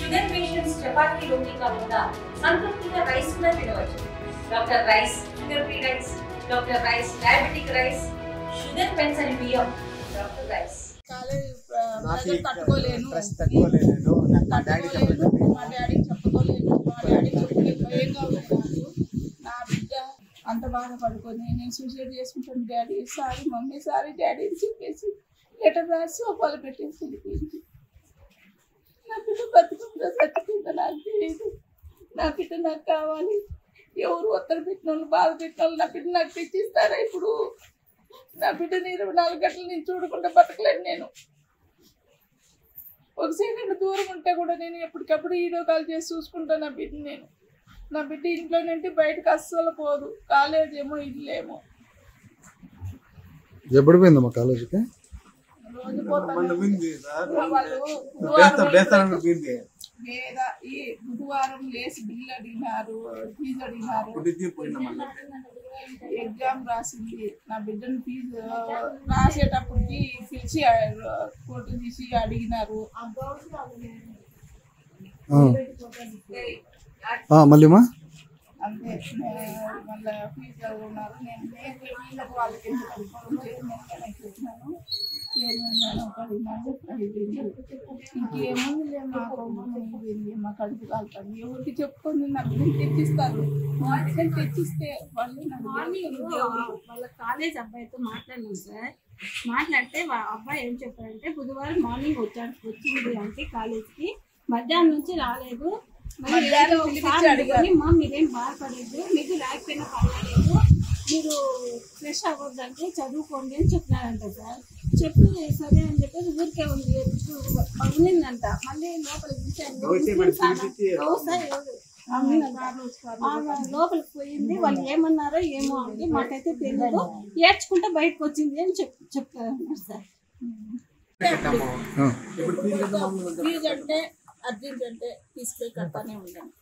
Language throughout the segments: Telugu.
షుగర్ పేషెంట్స్ చపాతీ రోటీ కాకుండా సంతృప్తిగా రైస్ కూడా తినవచ్చు. Doctor rice, sugar free rice, doctor rice, diabetic rice, sugar పెంచని బియ్యం, డాక్టర్ రైస్. తట్టుకోలేను, మా డాడీకి చెప్పుకోలేను, మా డాడీ చెప్పుకోలేక ఏం కావాలి నా బిడ్డ అంత బాధపడుకొని నేను సూసైడ్ చేసుకుంటాను daddy sorry mummy sorry daddy అని చెప్పేసి లెటర్ రాసి సోఫాలు పెట్టేసి వెళ్ళిపోయింది. నా బిడ్డ బతుకుందా చచ్చిపోయిందా నాకు తెలియదు. నా బిడ్డ నాకు కావాలి. ఎవరు ఒత్తిడి పెట్టిన వాళ్ళు, బాధ పెట్టిన వాళ్ళు నా బిడ్డ నాకు తెచ్చిస్తారా? ఇప్పుడు నా బిడ్డని 24 గంటలు నేను చూడకుండా బతకలేను. నేను ఒక సెకండ్ దూరం ఉంటే కూడా నేను ఎప్పటికప్పుడు వీడియో కాల్ చేసి చూసుకుంటాను నా బిడ్డ. నేను నా బిడ్డ ఇంట్లో నుండి బయటకు అస్సలు పోదు. కాలేజ్ ఏమో ఇల్లేమో. ఎప్పుడు పోయిందమ్మా కాలేజీకి? రోజు పోతాను. ఈ బుధవారం లేసి బిల్లు అడిగినారు, ఫీజు అడిగినారు. ఎగ్జామ్ రాసింది. నా బిడ్డను ఫీజు రాసేటప్పటికి పిలిచి ఫోటో తీసి అడిగినారు. మళ్ళీమా అంతే మళ్ళీ ఫీజు అడుగున్నారు. నేను వాళ్ళకి చెప్పినాను. ఇంకేముంది లేదు, మా కొమ్మైంది, మా కడుపు కాలుతుంది. ఎవరికి చెప్పుకొని నా బిడ్డని తెచ్చిస్తారు. మా బిడ్డని తెచ్చిస్తే వాళ్ళు వాళ్ళ కాలేజ్ అబ్బాయితో మాట్లాడినాం సార్. మాట్లాడితే అబ్బాయి ఏం చెప్పారంటే బుధవారం మార్నింగ్ వచ్చింది అంటే కాలేజ్కి, మధ్యాహ్నం నుంచి రాలేదు. అడుగుని మా మీరేం బాధపడలేదు, మీకు రాకపోయినా పర్వాలేదు, మీరు ఫ్రెష్ అవ్వద్దంటే చదువుకోండి అని చెప్పినారంట సార్. చెప్పి సరే అని చెప్పేసి ఊరికే ఉండిందంట. మళ్ళీ లోపలికి పోయింది. వాళ్ళు ఏమన్నారో ఏమో అని మాకైతే తెలియదు. ఏడ్చుకుంటే బయటకు వచ్చింది అని చెప్తారు సార్. ఫీజు అంటే అర్జెంట్ అంటే తీసుకుపోయి కడతానే ఉంటాను.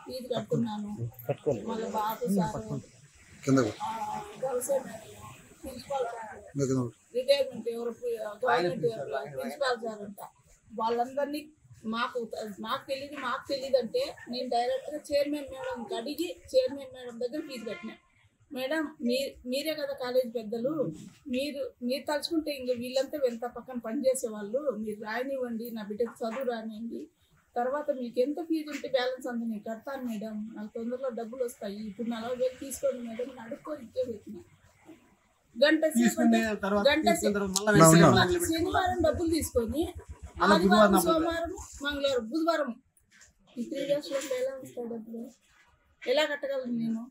ఫీజు కట్టుకున్నాను. మళ్ళీ బాబు సార్ ప్రిన్సిపాల్ సార్ రిటైర్మెంట్ ఎవరు గవర్నమెంట్ ప్రిన్సిపాల్ సార్ అంట. వాళ్ళందరినీ మాకు తెలియదు అంటే నేను డైరెక్ట్గా చైర్మన్ మేడం అడిగి చైర్మన్ మేడం దగ్గర ఫీజు కట్టినా. మేడం మీరే కదా కాలేజ్ పెద్దలు, మీరు తలుచుకుంటే ఇంక వీళ్ళంతా వెంత పక్కన పనిచేసే వాళ్ళు, మీరు రాయనివ్వండి, నా బిడ్డకు చదువు రానివ్వండి, తర్వాత మీకు ఎంత ఫీజు ఉంటే బ్యాలెన్స్ అంత నేను కడతాను మేడం, నాకు తొందరలో డబ్బులు వస్తాయి, ఇప్పుడు 40,000 తీసుకోండి మేడం అడుక్కొని ఇచ్చే పెట్టిన. గంట శనివారం డబ్బులు తీసుకొని ఆదివారం, సోమవారం, మంగళవారం, బుధవారం ఈ 3 days ఎలా వస్తాయి డబ్బులు? ఎలా కట్టగలను నేను?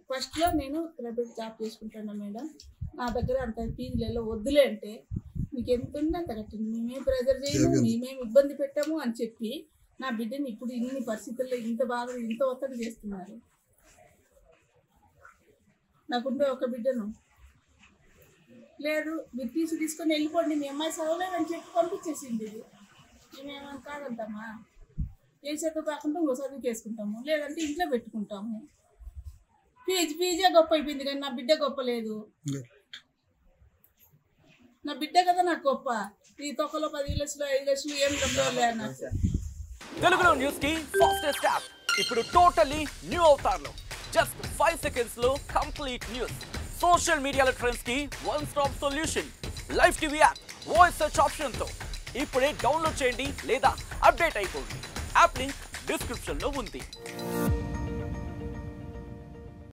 ఫస్ట్లో నేను ప్రైవేట్ జాబ్ చేసుకుంటాను మేడం, నా దగ్గర అంత ఫీజులలో వద్దులే అంటే మీకు ఎంత ఉంది అంత కట్టండి, మేమేం ప్రెజర్ చేయము, మేమేం ఇబ్బంది పెట్టాము అని చెప్పి నా బిడ్డని ఇప్పుడు ఇన్ని పరిస్థితుల్లో ఇంత బాగా ఇంత ఒత్తిడి చేస్తున్నారు. నాకుంటే ఒక బిడ్డను లేదు, మీరు తీసుకొని వెళ్ళిపోండి, మీ అమ్మాయి చదవలేదని చెప్పి పంపించేసింది. ఇది మేమేమని కాదంటామా? ఏ చదువు కాకుండా ఇంకో చదువుకి వేసుకుంటాము, లేదంటే ఇంట్లో పెట్టుకుంటాము. ఫీజే గొప్ప అయిపోయింది కానీ నా బిడ్డ గొప్ప లేదు. నా బిడ్డ కదా నాకు గొప్ప. ఈ తొక్కలో 10 లక్షలు 5 లక్షలు ఏం డబ్బులు లేనా? తెలుగులో న్యూస్ కి ఫాస్టెస్ట్ యాప్ ఇప్పుడు టోటలీ న్యూ అవతార్లో జస్ట్ 5 seconds లో కంప్లీట్ న్యూస్. సోషల్ మీడియాలో ట్రెండ్స్ కి one stop solution. Live TV app voice search option తో ఇప్పుడే డౌన్లోడ్ చేయండి లేదా అప్డేట్ అయిపోండి. యాప్ లింక్ డిస్క్రిప్షన్ లో ఉంది.